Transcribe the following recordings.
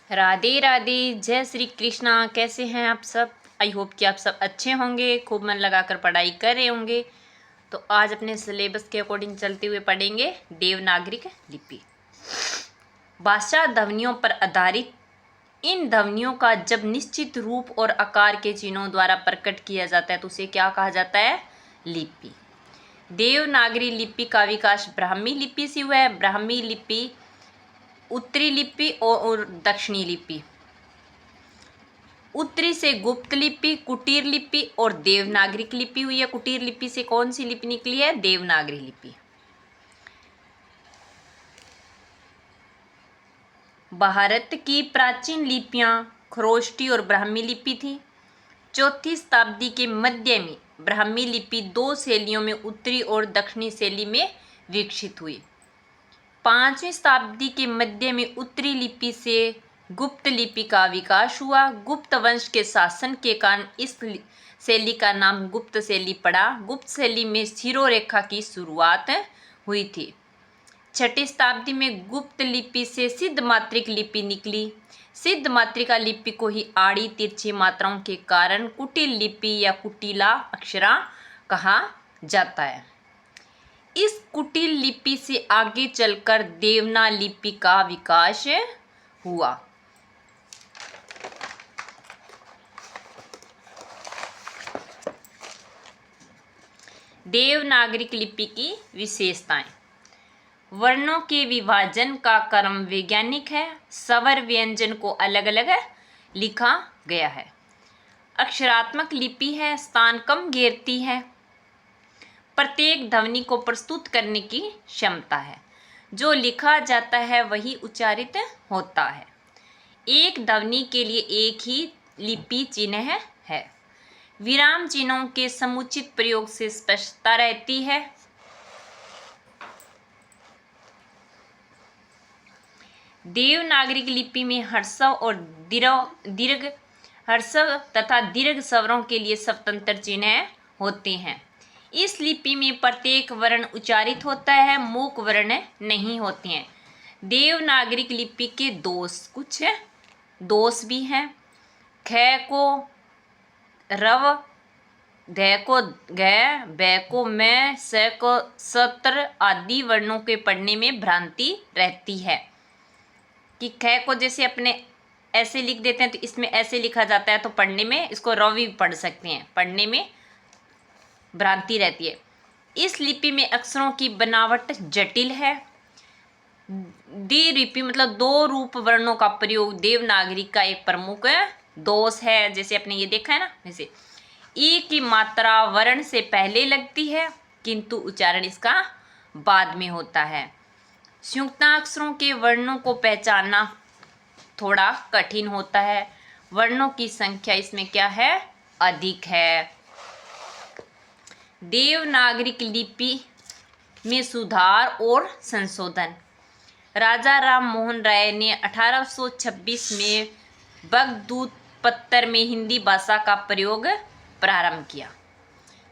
राधे राधे, जय श्री कृष्णा। कैसे हैं आप सब? आई होप कि आप सब अच्छे होंगे, खूब मन लगाकर पढ़ाई कर रहे होंगे। तो आज अपने सिलेबस के अकॉर्डिंग चलते हुए पढ़ेंगे देवनागरिक लिपि। भाषा ध्वनियों पर आधारित इन ध्वनियों का जब निश्चित रूप और आकार के चिन्हों द्वारा प्रकट किया जाता है तो उसे क्या कहा जाता है? लिपि। देवनागरी लिपि का विकास ब्राह्मी लिपि से हुआ है। ब्राह्मी लिपि, उत्तरी लिपि और दक्षिणी लिपि। उत्तरी से गुप्त लिपि, कुटीर लिपि और देवनागरिक लिपि हुई है। कुटीर लिपि से कौन सी लिपि निकली है? देवनागरी लिपि। भारत की प्राचीन लिपियां खरोष्टी और ब्राह्मी लिपि थी। चौथी शताब्दी के मध्य में ब्राह्मी लिपि दो शैलियों में, उत्तरी और दक्षिणी शैली में विकसित हुई। 5वीं शताब्दी के मध्य में उत्तरी लिपि से गुप्त लिपि का विकास हुआ। गुप्त वंश के शासन के कारण इस शैली का नाम गुप्त शैली पड़ा। गुप्त शैली में शिरोरेखा की शुरुआत हुई थी। 6ठी शताब्दी में गुप्त लिपि से सिद्ध मात्रिक लिपि निकली। सिद्ध मात्रिका लिपि को ही आड़ी तिरछी मात्राओं के कारण कुटिल लिपि या कुटिला अक्षरा कहा जाता है। इस कुटिल लिपि से आगे चलकर देवना लिपि का विकास हुआ। देवनागरिक लिपि की विशेषताएं। वर्णों के विभाजन का क्रम वैज्ञानिक है। स्वर व्यंजन को अलग अलग लिखा गया है। अक्षरात्मक लिपि है, स्थान कम घेरती है। प्रत्येक ध्वनि को प्रस्तुत करने की क्षमता है। जो लिखा जाता है वही उच्चारित होता है। एक ध्वनि के लिए एक ही लिपि चिन्ह है। विराम चिन्हों के समुचित प्रयोग से स्पष्टता रहती है। देवनागरिक लिपि में ह्रस्व और दीर्घ ह्रस्व तथा दीर्घ स्वरों के लिए स्वतंत्र चिन्ह होते हैं। इस लिपि में प्रत्येक वर्ण उच्चारित होता है, मूक वर्ण नहीं होते हैं। देवनागरिक लिपि के कुछ दोष भी हैं। ख को रव, घ को घ, ब को मैं, स को सत्र आदि वर्णों के पढ़ने में भ्रांति रहती है कि ख को जैसे अपने ऐसे लिख देते हैं तो इसमें ऐसे लिखा जाता है, तो पढ़ने में इसको रव भी पढ़ सकते हैं, पढ़ने में भ्रांति रहती है। इस लिपि में अक्षरों की बनावट जटिल है। द्विलिपि मतलब दो रूप वर्णों का प्रयोग देवनागरी का एक प्रमुख दोष है। जैसे आपने ये देखा है ना, जैसे ई की मात्रा वर्ण से पहले लगती है किंतु उच्चारण इसका बाद में होता है। संयुक्ताक्षरों के वर्णों को पहचानना थोड़ा कठिन होता है। वर्णों की संख्या इसमें क्या है? अधिक है। देवनागरिक लिपि में सुधार और संशोधन। राजा राम मोहन राय ने 1826 में बगदूत पत्र में हिंदी भाषा का प्रयोग प्रारंभ किया।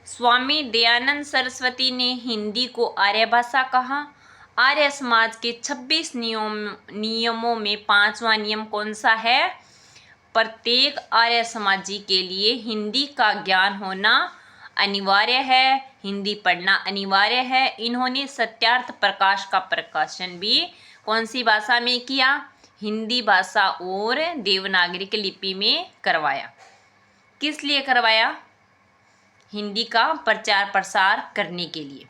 स्वामी दयानंद सरस्वती ने हिंदी को आर्य भाषा कहा। आर्य समाज के 26 नियमों में 5वां नियम कौन सा है? प्रत्येक आर्य समाजी के लिए हिंदी का ज्ञान होना अनिवार्य है, हिंदी पढ़ना अनिवार्य है। इन्होंने सत्यार्थ प्रकाश का प्रकाशन भी कौन सी भाषा में किया? हिंदी भाषा और देवनागरिक लिपि में करवाया। किस लिए करवाया? हिंदी का प्रचार प्रसार करने के लिए।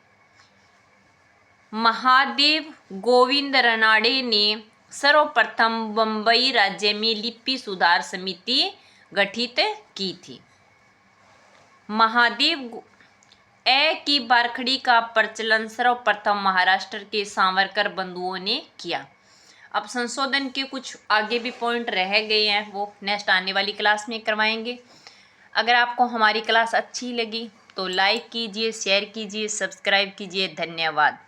महादेव गोविंद रानडे ने सर्वप्रथम बंबई राज्य में लिपि सुधार समिति गठित की थी। महादेव की बारखड़ी का प्रचलन सर्वप्रथम महाराष्ट्र के सावरकर बंधुओं ने किया। अब संशोधन के कुछ आगे भी पॉइंट रह गए हैं, वो नेक्स्ट आने वाली क्लास में करवाएंगे। अगर आपको हमारी क्लास अच्छी लगी तो लाइक कीजिए, शेयर कीजिए, सब्सक्राइब कीजिए। धन्यवाद।